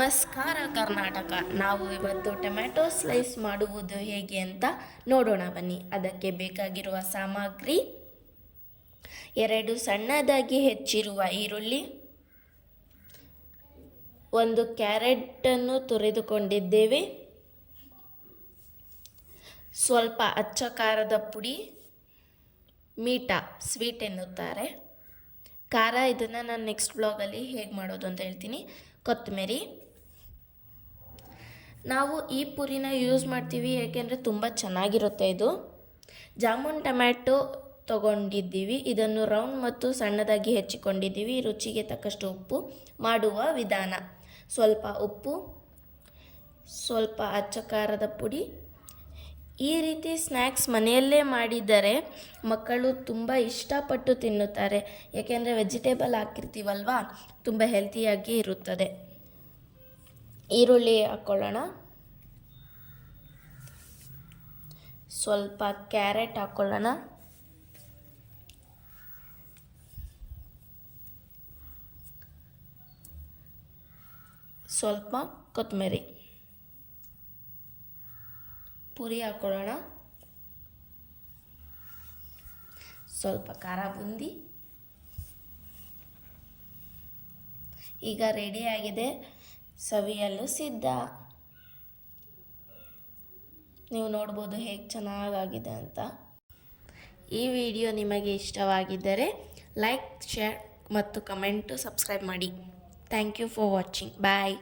ನಮಸ್ಕಾರ ಕರ್ನಾಟಕ. ನಾವು ಇವತ್ತು ಟೊಮ್ಯಾಟೊ ಸ್ಲೈಸ್ ಮಾಡುವುದು ಹೇಗೆ ಅಂತ ನೋಡೋಣ ಬನ್ನಿ. ಅದಕ್ಕೆ ಬೇಕಾಗಿರುವ ಸಾಮಗ್ರಿ: 2 ಸಣ್ಣದಾಗಿ ಹೆಚ್ಚಿರುವ ಈರುಳ್ಳಿ, 1 ಕ್ಯಾರೆಟನ್ನು ತುರಿದುಕೊಂಡಿದ್ದೇವೆ, ಸ್ವಲ್ಪ ಅಚ್ಚ ಖಾರದ ಪುಡಿ, ಮೀಠಾ ಸ್ವೀಟ್ ಎನ್ನುತ್ತಾರೆ, ಖಾರ. ಇದನ್ನು ನಾನು ನೆಕ್ಸ್ಟ್ ಬ್ಲಾಗಲ್ಲಿ ಹೇಗೆ ಮಾಡೋದು ಅಂತ ಹೇಳ್ತೀನಿ. ಕೊತ್ತಂಬರಿ. ನಾವು ಈ ಪುರಿನ ಯೂಸ್ ಮಾಡ್ತೀವಿ ಏಕೆಂದರೆ ತುಂಬ ಚೆನ್ನಾಗಿರುತ್ತೆ ಇದು. ಜಾಮೂನ್ ಟೊಮ್ಯಾಟೊ ತಗೊಂಡಿದ್ದೀವಿ. ಇದನ್ನು ರೌಂಡ್ ಮತ್ತು ಸಣ್ಣದಾಗಿ ಹೆಚ್ಚಿಕೊಂಡಿದ್ದೀವಿ. ರುಚಿಗೆ ತಕ್ಕಷ್ಟು ಉಪ್ಪು. ಮಾಡುವ ವಿಧಾನ: ಸ್ವಲ್ಪ ಉಪ್ಪು, ಸ್ವಲ್ಪ ಅಚ್ಚ ಖಾರದ ಪುಡಿ. ಈ ರೀತಿ ಸ್ನ್ಯಾಕ್ಸ್ ಮನೆಯಲ್ಲೇ ಮಾಡಿದರೆ ಮಕ್ಕಳು ತುಂಬ ಇಷ್ಟಪಟ್ಟು ತಿನ್ನುತ್ತಾರೆ, ಏಕೆಂದರೆ ವೆಜಿಟೇಬಲ್ ಹಾಕಿರ್ತೀವಲ್ವ, ತುಂಬ ಹೆಲ್ತಿಯಾಗಿ ಇರುತ್ತದೆ. ಈರುಳ್ಳಿ ಹಾಕ್ಕೊಳ್ಳೋಣ, ಸ್ವಲ್ಪ ಕ್ಯಾರೆಟ್ ಹಾಕ್ಕೊಳ್ಳೋಣ, ಸ್ವಲ್ಪ ಕೊತ್ತಂಬರಿ, ಪುರಿ ಹಾಕ್ಕೊಳ್ಳೋಣ, ಸ್ವಲ್ಪ ಖಾರ ಬುಂದಿ. ಈಗ ರೆಡಿಯಾಗಿದೆ, ಸವಿಯಲು ಸಿದ್ಧ. ನೀವು ನೋಡ್ಬೋದು ಹೇಗೆ ಚೆನ್ನಾಗಾಗಿದೆ ಅಂತ. ಈ ವಿಡಿಯೋ ನಿಮಗೆ ಇಷ್ಟವಾಗಿದ್ದರೆ ಲೈಕ್, ಶೇರ್ ಮತ್ತು ಕಮೆಂಟು, ಸಬ್ಸ್ಕ್ರೈಬ್ ಮಾಡಿ. Thank you for watching. Bye.